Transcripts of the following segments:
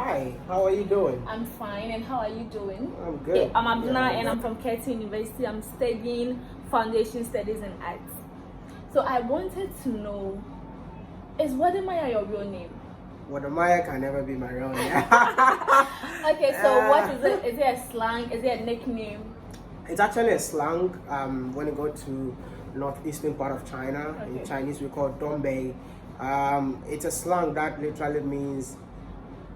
Hi, how are you doing? I'm fine, and how are you doing? I'm good. I'm Abdullah, and I'm from Ghanaian University. I'm studying Foundation Studies in Arts. So I wanted to know, is Wode Maya your real name? Wode Maya can never be my real name. Okay, so what is it? Is it a slang? Is it a nickname? It's actually a slang. When you go to northeastern part of China, Okay. in Chinese we call Dongbei. It's a slang that literally means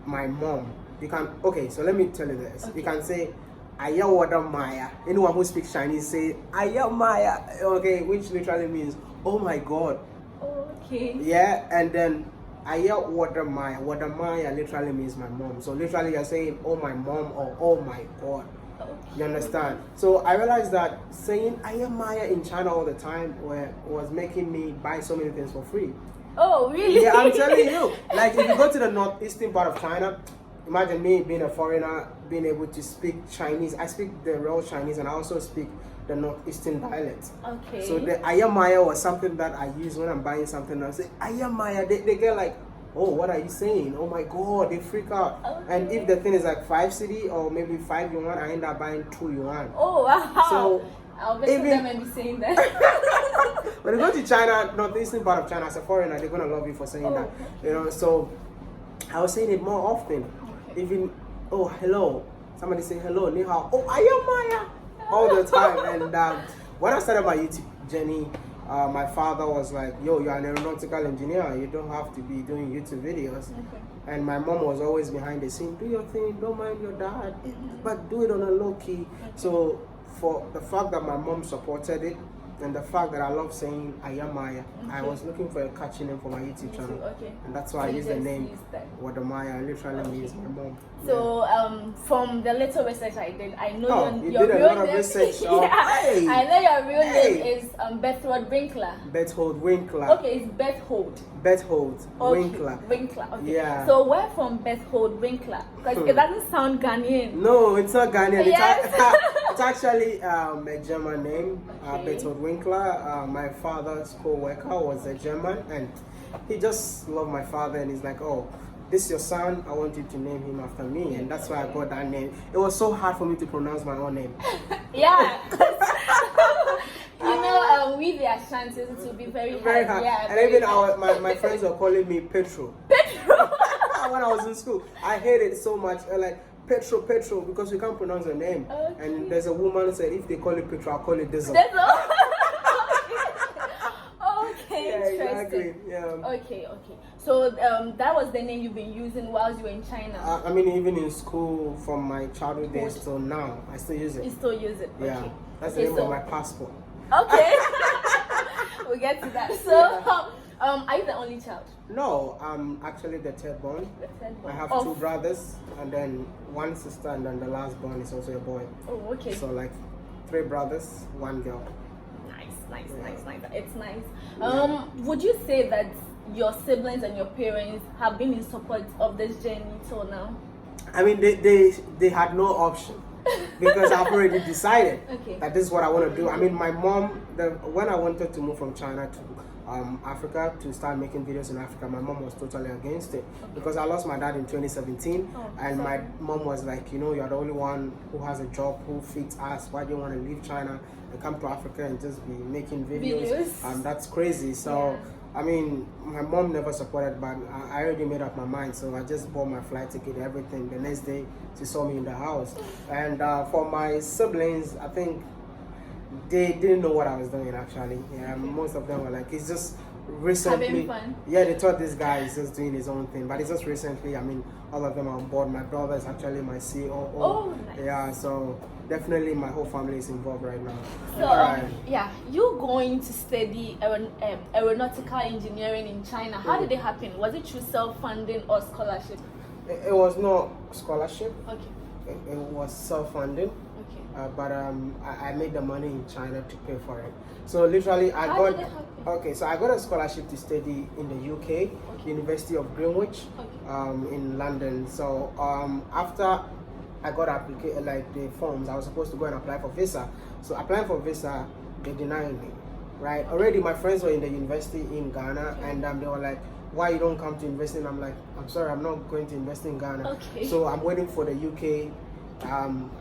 my mom. You can, okay, so let me tell you this. Okay. You can say Aya Wode Maya. Anyone who speaks Chinese say Aya Maya, okay, which literally means oh my god. Okay. Yeah, and then Aya Wode Maya. Wode Maya literally means my mom. So literally you're saying oh my mom or oh my god. Okay. You understand? So I realized that saying Aya Maya in China all the time was making me buy so many things for free. Oh, really? Yeah, I'm telling you. Like if you go to the northeastern part of China, imagine me being a foreigner, being able to speak Chinese. I speak the real Chinese and I also speak the northeastern dialect. Okay. So the Aya Maya was something that I use when I'm buying something. I say Aya Maya. They get like, oh, what are you saying? Oh my god, they freak out. Okay. And if the thing is like 5 cedi or maybe 5 yuan, I end up buying 2 yuan. Oh, wow. So I'll visit even- them and be saying that. when you go to China, northeastern part of China, as a foreigner, they're gonna love you for saying that. You know, so I was saying it more often. Okay. Even oh hello, somebody say hello, ni hao. Oh Aya Maya, all the time. And when I started my YouTube journey, my father was like, yo, you're an aeronautical engineer, you don't have to be doing YouTube videos. Okay. And my mom was always behind the scene, do your thing, don't mind your dad, but do it on a low key. So for the fact that my mom supported it, and the fact that I love saying Aya Maya, I was looking for a catchy name for my YouTube channel. Okay. And that's why I So you used the just name used that. Wode Maya. Literally means my mom. So from the little research I did, I know Oh, you your did a real lot of name. research. Oh, Yeah, hey. I know your real Hey. name is Berthold Winkler. Berthold Winkler. Okay, it's Berthold. Berthold Okay. Winkler. Winkler. Okay. Yeah. So where from Berthold Winkler? Because it doesn't sound Ghanaian. No, it's not Ghanaian. Yes. It's actually a German name, Okay. Berthold Winkler. My father's co-worker was a German, and he just loved my father, and he's like, oh, this is your son, I want you to name him after me, and that's why I got that name. It was so hard for me to pronounce my own name. Yeah. We the Ashantis, it will be very hard. Yeah, and very even hard. my friends were calling me Petro. Petro. When I was in school, I hated it so much. Like Petro, because you can't pronounce your name. Okay. And there's a woman who said, if they call it Petro, I'll call it Dizzle. That's all. Okay, Yeah, interesting. exactly. Yeah. Okay. So that was the name you've been using whilst you were in China. I mean, even in school, from my childhood days till now, I still use You it. still use it. Yeah, Okay. that's the Okay, name of my passport. Okay. We'll get to that. So, are you the only child? No, I'm actually the third born. The third one. I have Of- 2 brothers, and then 1 sister, and then the last born is also a boy. Oh, okay. So like 3 brothers, 1 girl. Nice. It's nice. Would you say that your siblings and your parents have been in support of this journey till now? I mean, they had no option because I've already decided Okay. that this is what I want to do. I mean, my mom, when I wanted to move from China to Africa to start making videos in Africa, my mom was totally against it because I lost my dad in 2017, and sorry. my mom was like, you know, you're the only one who has a job, who feeds us. Why do you want to leave China and come to Africa and just be making videos? That's crazy. So. Yeah. I mean, my mom never supported, but I already made up my mind, so I just bought my flight ticket, everything. The next day, she saw me in the house. And for my siblings, I think they didn't know what I was doing, actually. Yeah, most of them were like, it's just recently. Having fun. Yeah, they thought this guy is just doing his own thing, but it's just recently. I mean, all of them are on board. My brother is actually my COO. Oh, nice. Yeah, so definitely my whole family is involved right now. So, you going to study aeronautical engineering in China. How did it happen? Was it through self-funding or scholarship? It was not scholarship. Okay. It was self-funding. Okay. But I made the money in China to pay for it. So literally, I How got did it happen? okay. So I got a scholarship to study in the UK, University of Greenwich, Okay. in London. So after I got the forms, I was supposed to go and apply for visa. So applying for visa, they denied me. Right. Already, my friends were in the university in Ghana, and they were like, why you don't come to invest in? I'm like, I'm sorry, I'm not going to invest in Ghana. Okay. So I'm waiting for the UK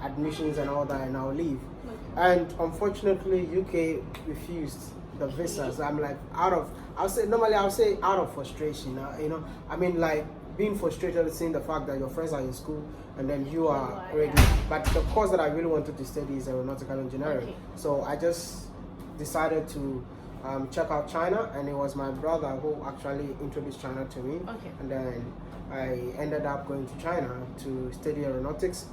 admissions and all that, and I'll leave. Okay. And unfortunately, UK refused the visas. I'm like I'll say out of frustration. You know, I mean, like being frustrated at seeing the fact that your friends are in school and then you are ready. Yeah. But the course that I really wanted to study is aeronautical engineering. Okay. So I just decided to check out China, and it was my brother who actually introduced China to me. Okay. And then I ended up going to China to study aeronautics.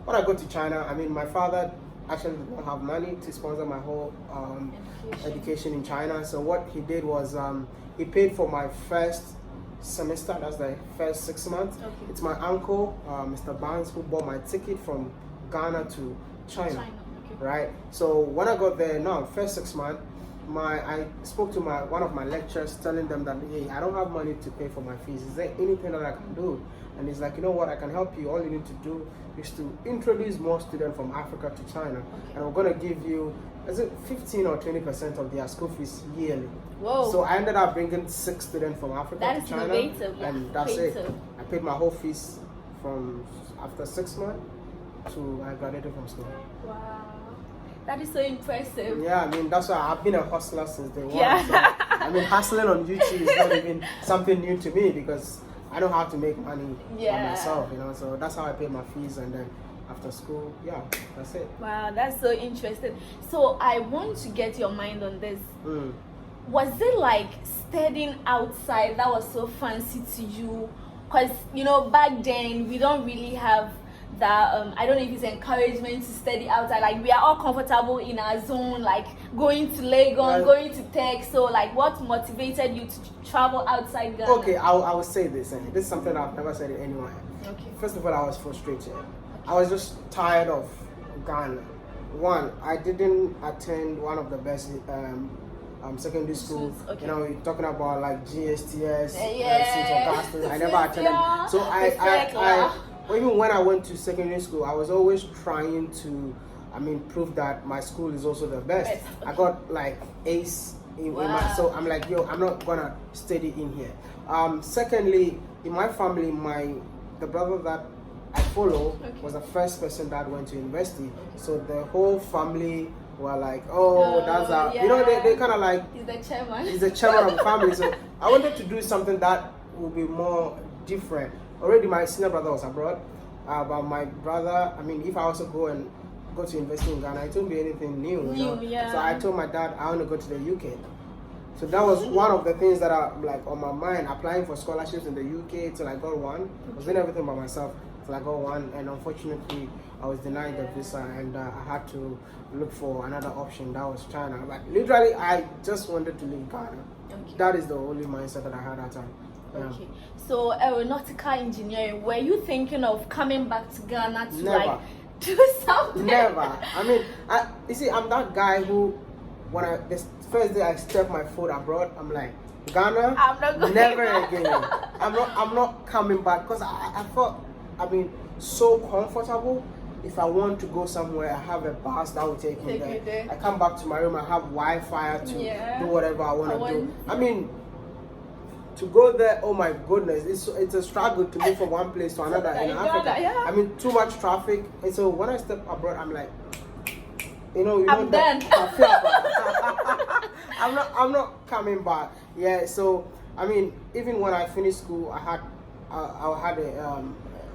When I go to China, I mean, my father actually did not have money to sponsor my whole education in China. So what he did was he paid for my first semester. That's the first 6 months. Okay. It's my uncle, Mr. Barnes, who bought my ticket from Ghana to China. Okay. Right. So when I got there, now first 6 months, I spoke to one of my lecturers, telling them that, hey, I don't have money to pay for my fees. Is there anything that I can do? And he's like, you know what, I can help you. All you need to do is to introduce more students from Africa to China, and I'm gonna give you, is it 15 or 20% of their school fees yearly. Whoa. So I ended up bringing 6 students from Africa to China, and that's it. I paid my whole fees from after 6 months to I graduated from school. Wow. That is so impressive. Yeah, I mean, that's why I've been a hustler since day one. Yeah. So, I mean, hustling on YouTube is not even something new to me because I know how to make money for myself, you know. So that's how I pay my fees, and then after school, yeah, that's it. Wow, that's so interesting. So I want to get your mind on this. Was it like studying outside that was so fancy to you? Because, you know, back then we don't really have that I don't know if it's encouragement to study outside. Like, we are all comfortable in our zone, like going to Lagos, going to Tech. So like, what motivated you to travel outside Ghana? Okay, I will say this, and this is something I've never said it anywhere. Okay. First of all, I was frustrated. I was just tired of Ghana. One, I didn't attend one of the best secondary school. Okay. You know, you're talking about like GSTS, Yeah. Augustus. I never attended. Yeah. So even when I went to secondary school, I was always trying to, prove that my school is also the best. Okay. I got like A's in my, so I'm like, yo, I'm not gonna study in here. Secondly, in my family, the brother that I follow was the first person that went to university. So the whole family were like, that's a, yeah. you know, they kind of like, He's the chairman. he's the chairman of the family. So I wanted to do something that would be more different. Already my senior brother was abroad, but my brother, if I also go to university in Ghana, it won't be anything new, you know? Yeah. So I told my dad I want to go to the UK. So that was one of the things that are like on my mind, applying for scholarships in the UK till I got one. I was doing everything by myself till I got one, and unfortunately I was denied the visa, and I had to look for another option. That was China. Like literally, I just wanted to leave Ghana. Okay. That is the only mindset that I had at that time. Yeah. Okay. So aeronautical engineering, were you thinking of coming back to Ghana to Never. like do something? Never. You see, I'm that guy who, when this first day I step my foot abroad, I'm like, Ghana, I'm not going never back. again. I'm not coming back, because I felt so comfortable. If I want to go somewhere, I have a bus that will take me there. I come back to my room, I have Wi-Fi to do whatever I want to do. To go there, oh my goodness, it's a struggle to move from one place to another in Africa. Yeah. Too much traffic, and so when I step abroad, I'm like, I'm done. I'm not coming back. Yeah. So even when I finished school, I had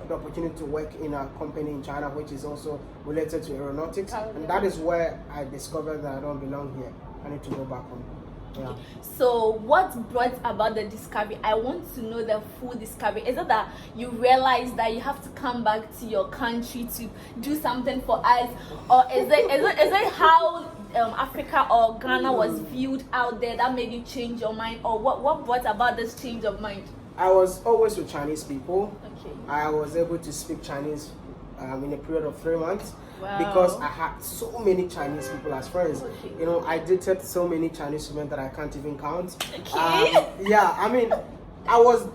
the opportunity to work in a company in China, which is also related to aeronautics, and that is where I discovered that I don't belong here. I need to go back home. Yeah. Okay. So what brought about the discovery? I want to know the full discovery. Is it that you realized that you have to come back to your country to do something for us, or is it how Africa or Ghana was viewed out there that made you change your mind, or what brought about this change of mind? I was always with Chinese people. Okay. I was able to speak Chinese in a period of 3 months. Wow. Because I had so many Chinese people as friends. Okay. I dated so many Chinese women that I can't even count. Okay. I was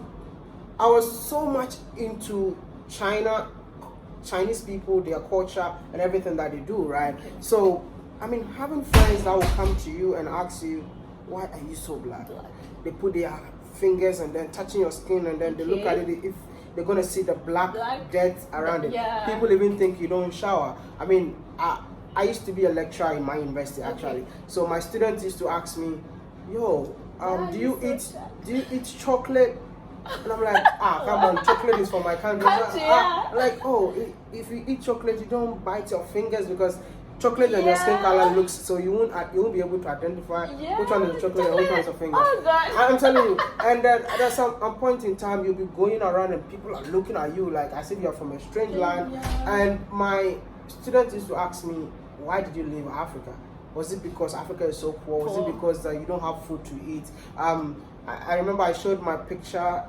so much into Chinese people, their culture, and everything that they do, right? Okay. So, having friends that will come to you and ask you, why are you so black? They put their fingers and then touching your skin, and then they look at it, if they're gonna see the black dirt around it. People even think you don't shower. I mean, I used to be a lecturer in my university actually. So my students used to ask me, "Yo, do you eat chocolate?" And I'm like, come on, chocolate is for my country. Like, oh, if you eat chocolate, you don't bite your fingers because chocolate and your skin color looks, so you won't be able to identify which one is chocolate and which one is a finger. Oh God. I'm telling you. And then at some point in time, you'll be going around and people are looking at you like as if you're from a strange land. And my students used to ask me, why did you leave Africa? Was it because Africa is so poor? Was it because you don't have food to eat? I remember I showed my picture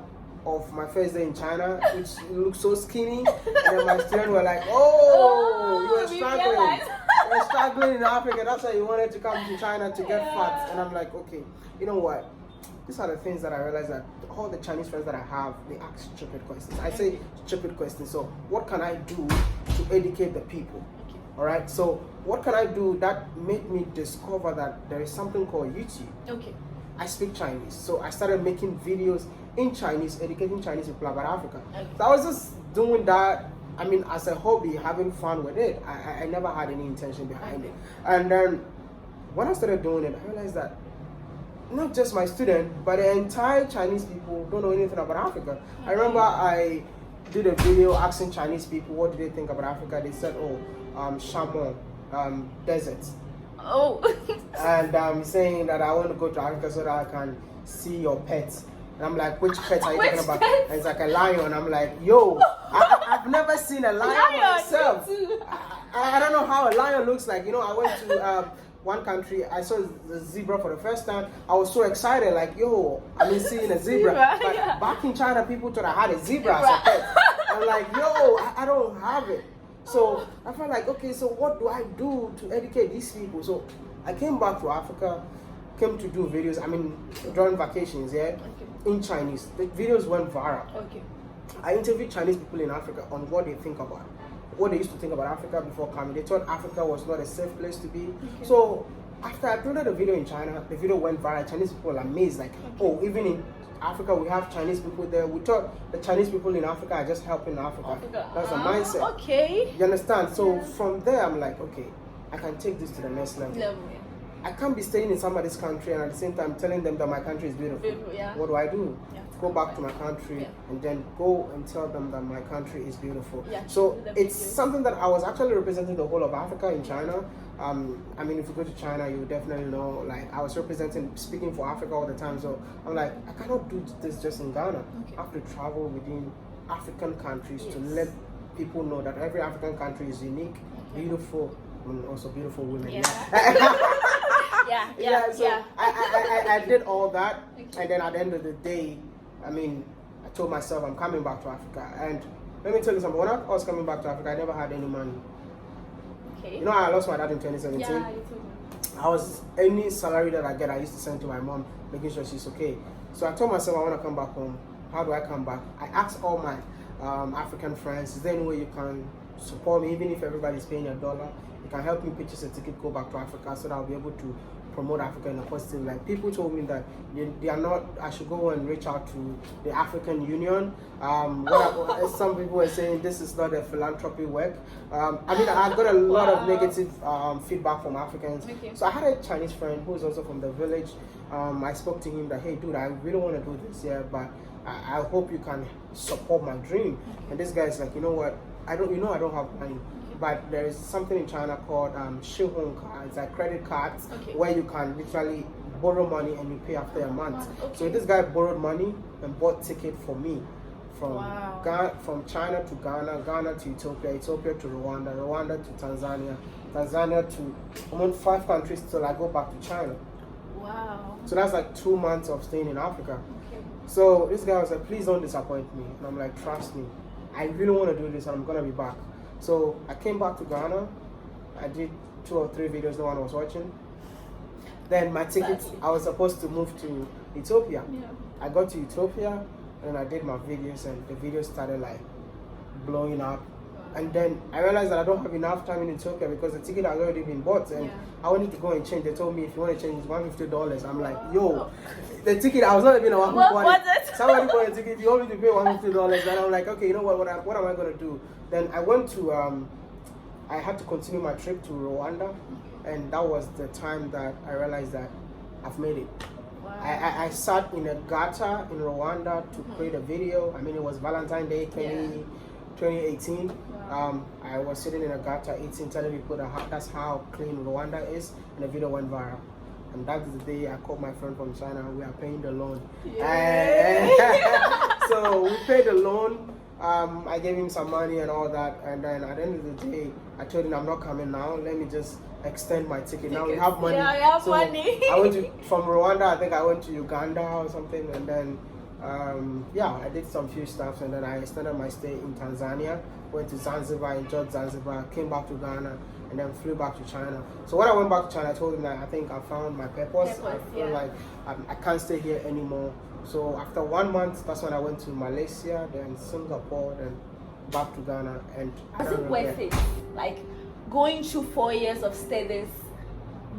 of my first day in China, which looked so skinny, and then my students were like, "Oh, you were struggling. You were struggling in Africa. That's why you wanted to come to China to get fat." And I'm like, okay, you know what? These are the things that I realized that all the Chinese friends that I have, they ask stupid questions. I say stupid questions. So what can I do to educate the people? All right. So what can I do that made me discover that there is something called YouTube? Okay. I speak Chinese, so I started making videos in Chinese, educating Chinese people about Africa. So I was just doing that, I mean, as a hobby, having fun with it. I never had any intention behind it. And then when I started doing it, I realized that not just my student, but the entire Chinese people don't know anything about Africa. I remember I did a video asking Chinese people what do they think about Africa. They said, Shamon, deserts. Oh. And saying that I want to go to Africa so that I can see your pets. And I'm like, which pets are you talking about? And it's like a lion. I'm like, yo, I've never seen a lion myself. I don't know how a lion looks like. You know, I went to one country, I saw the zebra for the first time. I was so excited, like, yo, I've been seeing a zebra. But back in China, people thought I had a zebra as a pet. I'm like, yo, I don't have it. So I felt like, okay, so what do I do to educate these people? So I came back to Africa, came to do videos, I mean, during vacations, in Chinese. The videos went viral. I interviewed Chinese people in Africa on what they think about, what they used to think about Africa before coming. They thought Africa was not a safe place to be. So after I uploaded a video in China, the video went viral. Chinese people were amazed, like, oh, even in Africa we have Chinese people there. We thought the Chinese people in Africa are just helping Africa. That's the mindset. Okay. You understand? So from there I'm like, okay, I can take this to the next level. I can't be staying in somebody's country and at the same time telling them that my country is beautiful. What do I do? Go back to my country and then go and tell them that my country is beautiful. So it's something that I was actually representing the whole of Africa in China. I mean, if you go to China, you definitely know, like, I was speaking for Africa all the time. So I'm like, I cannot do this just in Ghana. I have to travel within African countries to let people know that every African country is unique, beautiful, and also beautiful women. So I did all that, and then at the end of the day, I mean, I told myself I'm coming back to Africa. And let me tell you something, when I was coming back to Africa, I never had any money. You know, I lost my dad in 2017. You told me. I was, any salary that I get, I used to send to my mom, making sure she's okay. So I told myself I want to come back home. How do I come back? I asked all my African friends, is there any way you can support me, even if everybody's paying $1? You can help me purchase a ticket, go back to Africa, so that I'll be able to promote Africa in a positive light. People told me that they are not, I should go and reach out to the African Union. Some people were saying this is not a philanthropy work. I mean, I got a lot of negative feedback from Africans. So I had a Chinese friend who is also from the village. I spoke to him that, hey dude, I really want to do this, but I hope you can support my dream. And this guy is like, you know what, I don't have money. But there is something in China called Shihong cards, like credit cards, where you can literally borrow money and you pay after a month. So this guy borrowed money and bought ticket for me from from China to Ghana, Ghana to Ethiopia, Ethiopia to Rwanda, Rwanda to Tanzania, Tanzania to almost 5 countries till I go back to China. Wow. So that's like 2 months of staying in Africa. So this guy was like, please don't disappoint me. And I'm like, trust me, I really want to do this and I'm going to be back. So I came back to Ghana. I did 2 or 3 videos, no one was watching. Then my ticket, I was supposed to move to Ethiopia. I got to Ethiopia and I did my videos and the videos started like blowing up. And then I realized that I don't have enough time in Ethiopia because the ticket has already been bought, and I wanted to go and change. They told me if you want to change, it's $150. I'm like, yo, the ticket, I was not even a one. What was it? Somebody bought a ticket. You want me to pay $150? And I'm like, okay, you know what am I gonna do? Then I went to I had to continue my trip to Rwanda, and that was the time that I realized that I've made it. Wow. I sat in a gutter in Rwanda to create a video. I mean, it was Valentine's Day 2018. Wow. I was sitting in a gutter eating, telling people that's how clean Rwanda is, and the video went viral. And that is the day I called my friend from China. We are paying the loan. So we paid the loan. I gave him some money and all that, and then at the end of the day, I told him I'm not coming now. Let me just extend my ticket. Now we have money. Yeah, I have money. I went from Rwanda. I think I went to Uganda or something, and then I did some few stuff, and then I extended my stay in Tanzania. Went to Zanzibar, enjoyed Zanzibar, came back to Ghana, and then flew back to China. So when I went back to China, I told him that I think I found my purpose. I feel like I can't stay here anymore. So after 1 month, that's when I went to Malaysia, then Singapore, then back to Ghana. And was it worth it? Like going through 4 years of studies,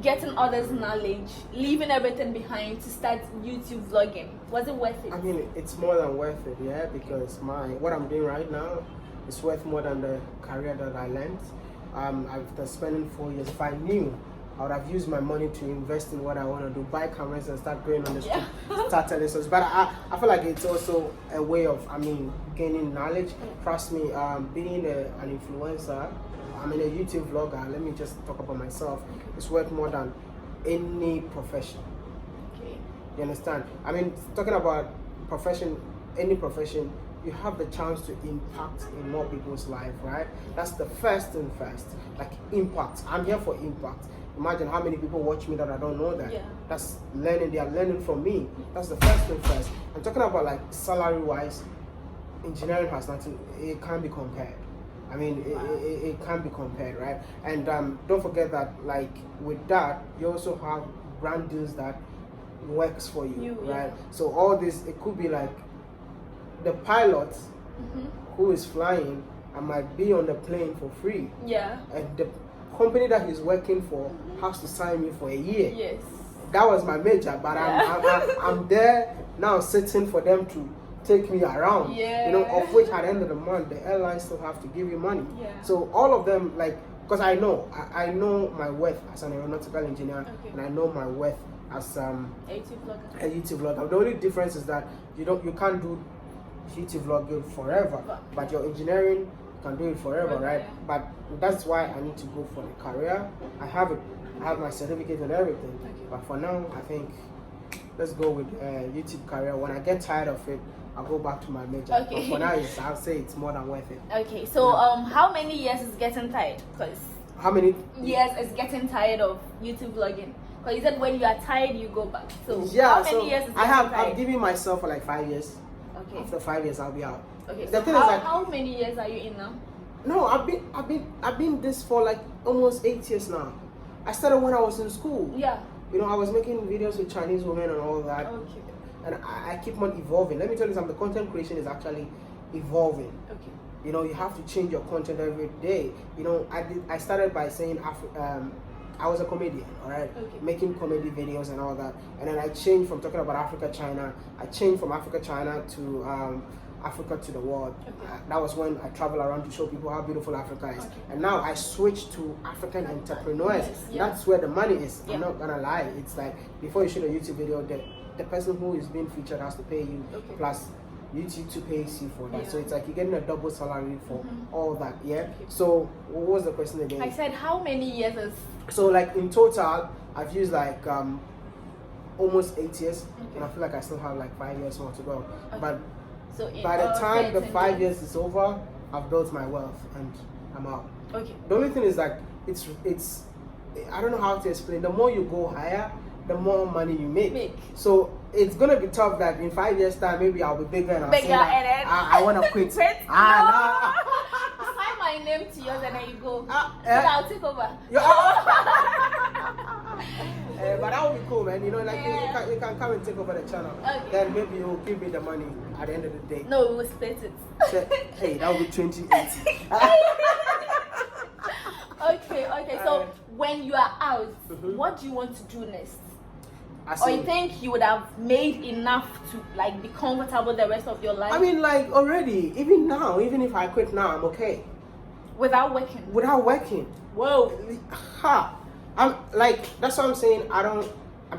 getting others' knowledge, leaving everything behind to start YouTube vlogging. Was it worth it? I mean, it's more than worth it, yeah, because what I'm doing right now is worth more than the career that I learned. After spending 4 years, if I knew, I would have used my money to invest in what I want to do, buy cameras and start going on the street, start telling stories. But I feel like it's also a way of, gaining knowledge. Trust me, being an influencer, a YouTube vlogger, let me just talk about myself, it's worth more than any profession. Okay. You understand? Talking about profession, any profession, you have the chance to impact in more people's life, right? That's the first thing first, like impact. I'm here for impact. Imagine how many people watch me that I don't know that. Yeah. That's learning, they are learning from me. That's the first thing first. I'm talking about like salary wise, engineering has nothing, it can't be compared. It can't be compared, right? And don't forget that like with that, you also have brand deals that works for you, right? So all this, it could be like the pilot who is flying, I might be on the plane for free. Yeah. And the company that he's working for has to sign me for a year. Yes. That was my major, but I'm there now sitting for them to take me around. Yeah. Of which at the end of the month the airlines still have to give you money. Yeah. So all of them, like, because I know my worth as an aeronautical engineer, and I know my worth as a YouTube vlogger. The only difference is that you can't do YouTube vlogging forever, but your engineering can do it forever, right? But that's why I need to go for the career. I have my certificate and everything, but for now I think let's go with YouTube career. When I get tired of it, I'll go back to my major. But for now, I'll say it's more than worth it. Okay, so how many years is getting tired? Because how many years is getting tired of YouTube vlogging? Because you said when you are tired, you go back. So how many years is getting tired? I'm giving myself for like 5 years. Okay. After 5 years, I'll be out. Okay. The thing is, like, how many years are you in now? No, I've been this for like almost 8 years now. I started when I was in school. Yeah. I was making videos with Chinese women and all that. Okay. And I keep on evolving. Let me tell you something. The content creation is actually evolving. Okay. You have to change your content every day. I started by saying I was a comedian, all right, making comedy videos and all that. And then I changed from talking about Africa, China. I changed from Africa, China to Africa to the world. That was when I travel around to show people how beautiful Africa is. And now I switched to African entrepreneurs. That's where the money is. I'm not gonna lie. It's like before you shoot a YouTube video, the person who is being featured has to pay you plus YouTube to pay you for that. So it's like you're getting a double salary for all that. So what was the question again? I said how many years is... So like in total, I've used like almost 8 years, and I feel like I still have like 5 years more to go. But so by the time the 5 years is over, I've built my wealth and I'm out. Okay. The only thing is that it's I don't know how to explain. The more you go higher, the more money you make. So it's gonna be tough that in 5 years time maybe I'll be bigger and I'll say that I wanna quit. Sign my name to yours and then you go. So I'll take over. but that would be cool, man. You know, like you can come and take over the channel. Okay. Then maybe you'll give me the money at the end of the day. No, we will split it. So, hey, that would be 2080. Okay. So when you are out, what do you want to do next? Or you think you would have made enough to like be comfortable the rest of your life? I mean, like already, even now, even if I quit now, I'm okay. Without working? Without working. Whoa. I'm like, that's what I'm saying. I'm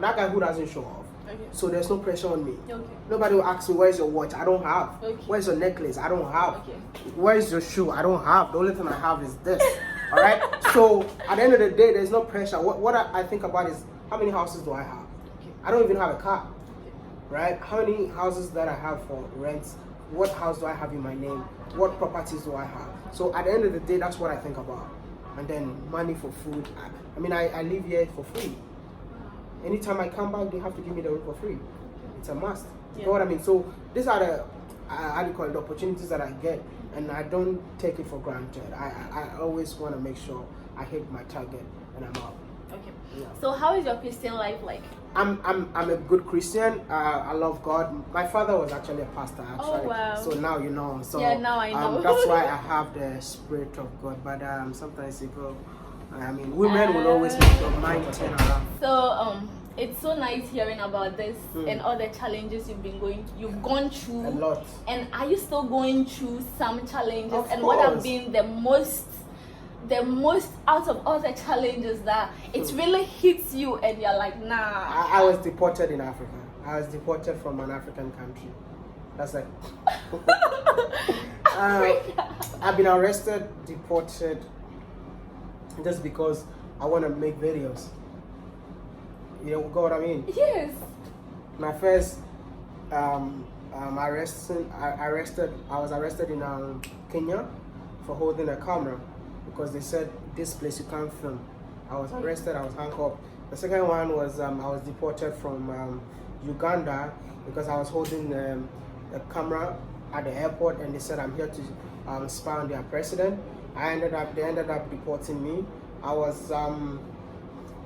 that guy who doesn't show off. Okay. So there's no pressure on me. Okay. Nobody will ask me, where's your watch? I don't have. Okay. Where's your necklace? I don't have. Okay. Where's your shoe? I don't have. The only thing I have is this. All right. So at the end of the day, there's no pressure. What I think about is how many houses do I have? Okay. I don't even have a car. Okay. Right? How many houses that I have for rent? What house do I have in my name? What properties do I have? So at the end of the day, that's what I think about. And then money for food. I mean, I live here for free. Anytime I come back, they have to give me the room for free. It's a must. You know what I mean? So these are the how do you call it, the opportunities that I get, and I don't take it for granted. I always want to make sure I hit my target and I'm out. Okay. Yeah. So how is your Christian life like? I'm a good Christian. I love God. My father was actually a pastor. Actually. Oh wow. So now you know. So yeah, now I know. That's why I have the spirit of God. But sometimes people, I mean, women will always make your mind turn around. So it's so nice hearing about this and all the challenges you've gone through. A lot. And are you still going through some challenges? Of and course. what have been the most out of all the challenges that it really hits you and you're like, nah. I was deported in Africa. I was deported from an African country. That's like I've been arrested, deported, just because I want to make videos. You know what I mean? Yes. My first I was arrested in Kenya for holding a camera because they said this place you can't film. I was arrested, I was handcuffed. The second one was I was deported from Uganda because I was holding a camera at the airport and they said I'm here to spy on their president. They ended up deporting me. I was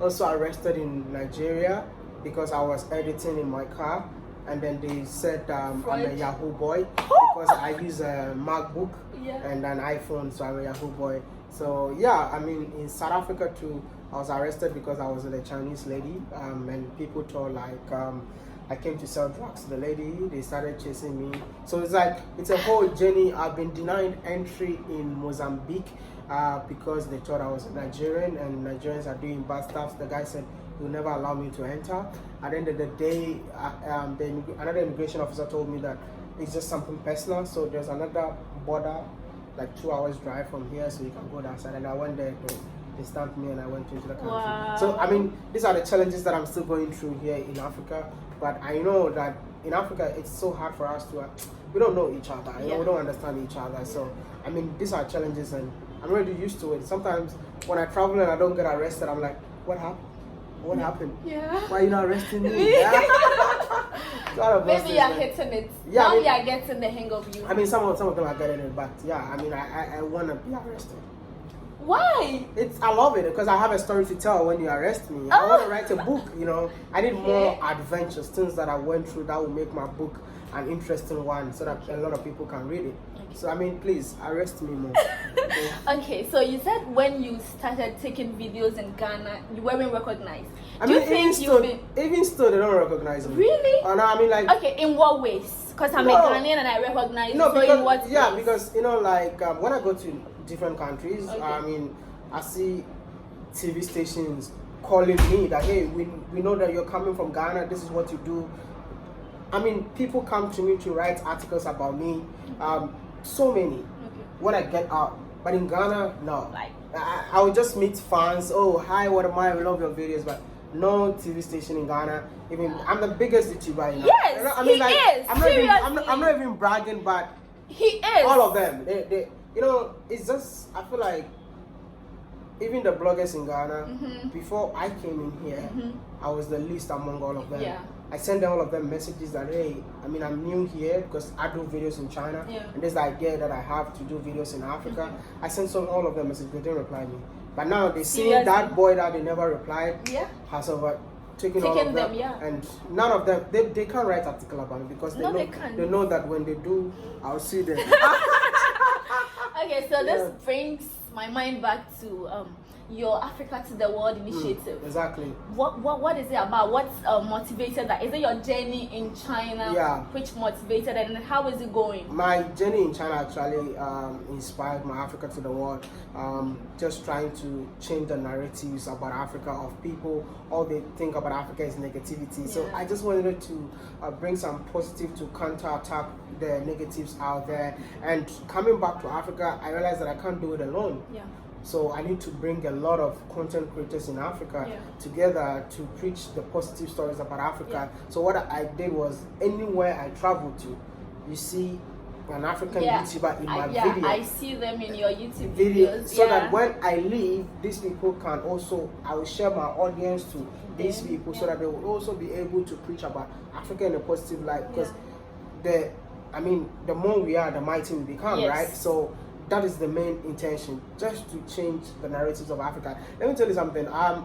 also arrested in Nigeria because I was editing in my car, and then they said I'm a Yahoo boy because I use a MacBook and an iPhone, so I'm a Yahoo boy. So yeah, I mean in South Africa too, I was arrested because I was with a Chinese lady, and people thought like I came to sell drugs to the lady. They started chasing me. So it's like it's a whole journey. I've been denied entry in Mozambique because they thought I was Nigerian and Nigerians are doing bad stuff. The guy said he will never allow me to enter. At the end of the day, another immigration officer told me that it's just something personal. So there's another border, like 2 hours drive from here, so you can go that side. And I went there. They stamped me and I went into the country. Wow. So I mean, these are the challenges that I'm still going through here in Africa. But I know that in Africa, it's so hard for us to. We don't know each other. You know, we don't understand each other. So I mean, these are challenges, and I'm already used to it. Sometimes when I travel and I don't get arrested, I'm like, what happened? What happened? Yeah. Why are you not arresting me? Maybe you're hitting it. Yeah, now I mean, you're getting the hang of you. I mean, some of them are getting it, but yeah, I mean, I want to be arrested. Why? I love it because I have a story to tell when you arrest me. I want to write a book, you know. I need more adventures, things that I went through that will make my book an interesting one so that a lot of people can read it. So I mean, please arrest me more. Okay, so you said when you started taking videos in Ghana, you weren't recognized. I mean, even still, they don't recognize me. Really? No, I mean, like. Okay, in what ways? Because I'm a Ghanaian and I recognize. No, so because in what ways? because you know, like when I go to different countries, I mean, I see TV stations calling me that hey, we know that you're coming from Ghana. This is what you do. I mean, people come to me to write articles about me. So many. When I get out, but in Ghana, no. Like I would just meet fans. Oh, hi, Wode Maya, we love your videos, but no TV station in Ghana. Even I'm the biggest YouTuber in Ghana. Yes, I mean, he like, is. I'm not even bragging, but he is. all of them. They you know, it's just I feel like even the bloggers in Ghana, before I came in here, I was the least among all of them. Yeah. I send all of them messages that hey, I mean I'm new here because I do videos in China, and there's the idea that I have to do videos in Africa. I sent all of them messages, they didn't reply me. But now they see that boy that they never replied has over taking all of them, yeah. and none of them they can't write article about it because they know that when they do, I'll see them. Okay, so this brings my mind back to your Africa to the World initiative. Exactly. What is it about? What's motivated that? Is it your journey in China? Yeah. Which motivated it, and how is it going? My journey in China actually inspired my Africa to the World. Just trying to change the narratives about Africa of people. All they think about Africa is negativity. Yeah. So I just wanted to bring some positive to counterattack the negatives out there. And coming back to Africa, I realized that I can't do it alone. Yeah. So I need to bring a lot of content creators in Africa together to preach the positive stories about Africa. Yeah. So what I did was, anywhere I traveled to, you see an African YouTuber in my video. I see them in your YouTube videos. So that when I leave, these people can also, I will share my audience to these people so that they will also be able to preach about Africa in a positive light. Because the more we are, the mighty we become, right? So that is the main intention, just to change the narratives of Africa. Let me tell you something. I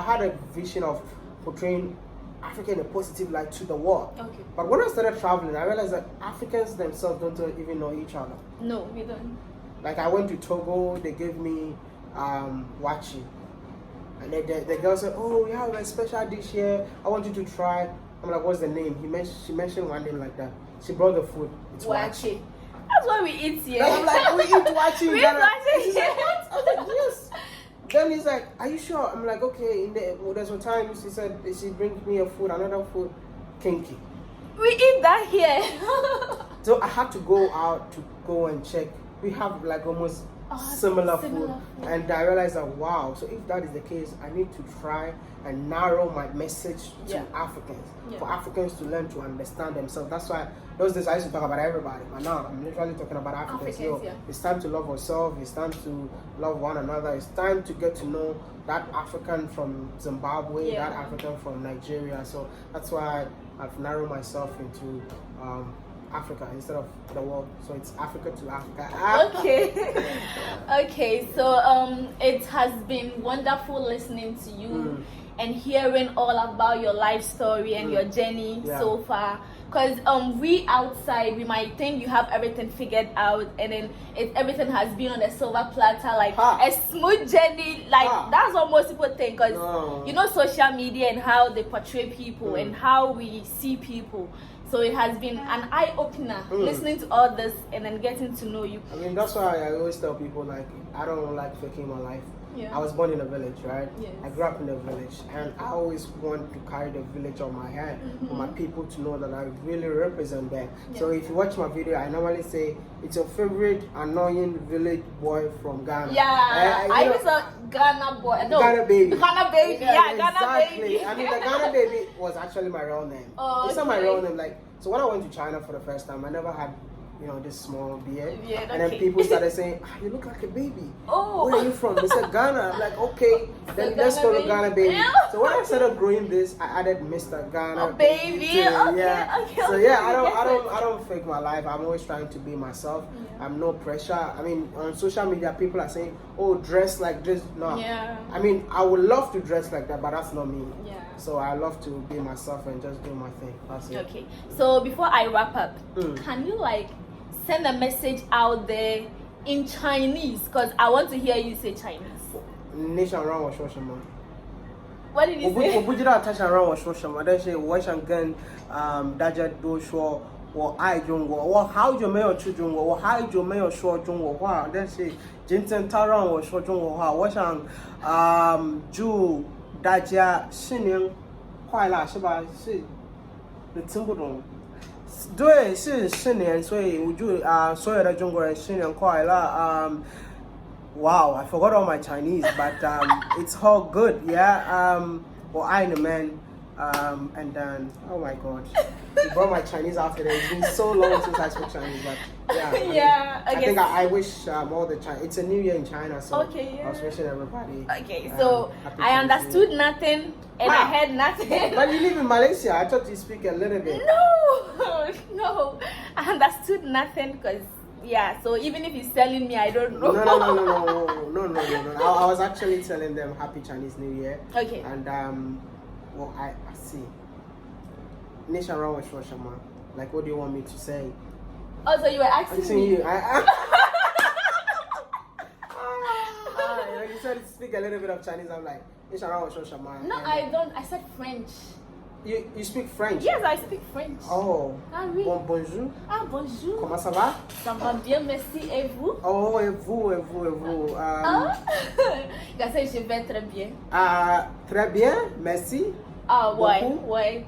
had a vision of portraying Africa in a positive light to the world. Okay. But when I started traveling, I realized that Africans themselves don't even know each other. No, we don't. Like I went to Togo, they gave me wachi. And the girl said, "Oh, we have a special dish here. I want you to try." I'm like, "What's the name?" She mentioned one name like that. She brought the food. It's wachi. That's what we eat here. Then I'm like, "We eat wachi." We eat wachi. He's like, "What?" I was like, "Yes." Then he's like, "Are you sure?" I'm like, "Okay." There's one time she said she brings me a food, another food, kinky. We eat that here. So I had to go out to go and check. We have like almost similar food, and I realized that wow. So if that is the case, I need to try and narrow my message to Africans, for Africans to learn to understand themselves. That's why those days I used to talk about everybody, but now I'm literally talking about Africans. It's time to love ourselves. It's time to love one another. It's time to get to know that African from Zimbabwe, that African from Nigeria. So that's why I've narrowed myself into Africa instead of the world. So it's Africa to Africa. Okay. Okay, so it has been wonderful listening to you and hearing all about your life story and your journey so far. Because we outside, we might think you have everything figured out, and then everything has been on a silver platter, like a smooth journey. Like that's what most people think. Because you know, social media and how they portray people and how we see people. So it has been an eye-opener listening to all this and then getting to know you. I mean, that's why I always tell people, like, I don't like faking my life. I was born in a village, right? I grew up in a village, and I always want to carry the village on my head for my people to know that I really represent them. So if you watch my video, I normally say, it's your favorite annoying village boy from Ghana. I was a Ghana boy. No, Ghana baby. Ghana baby. Ghana exactly. baby. I mean, the Ghana baby was actually my real name. It's not my real name. Like, so when I went to China for the first time, I never had, you know, this small beard. And then people started saying, you look like a baby. Where are you from? They said Ghana. I'm like, okay, then let's go to Ghana baby. So when I started growing this, I added Mr. Ghana baby. So I don't fake my life. I'm always trying to be myself. I'm no pressure. I mean, on social media, people are saying, oh, dress like this. No. I mean, I would love to dress like that, but that's not me. So I love to be myself and just do my thing. That's it. Okay. So before I wrap up, can you like send a message out there in Chinese? Because I want to hear you say Chinese. Nation around was social man. What did you say? Obujira attach around was social man. Then say wash and gun daja do show or I jungo or how you may or chujungo or how you may or show jungo. Wow. Then say Jinten Taran was show jungo. Wash and Jew daja singing quite la shaba see the timber. 对，是4年，所以我就所有的中国人新年快乐。Wow, I forgot all my Chinese, but it's all good, yeah. Well, I know, man. And then, oh my God, you brought my Chinese out today. It's been so long since I spoke Chinese, but yeah. I think I wish all the China. It's a new year in China, so I was wishing everybody. Okay, so I understood nothing and I heard nothing. But you live in Malaysia. I thought you speak a little bit. No, I understood nothing because. Yeah, so even if he's telling me, I don't know. No. I was actually telling them Happy Chinese New Year. Okay. And Well, I see. Nation wrong with Shoshama. Like, what do you want me to say? Oh, so you were asking me? You. When you said speak a little bit of Chinese, I'm like, Nation wrong with Shoshama. No, I don't. I said French. You speak French? Yes, I speak French. Oh. Ah oui. Bonjour. Ah, bonjour. Comment ça va? Ça va bien, merci. Et vous? Oh, et vous? Ah, je vais très bien. Très bien, merci. Ah, ouais, Beaucoup. ouais.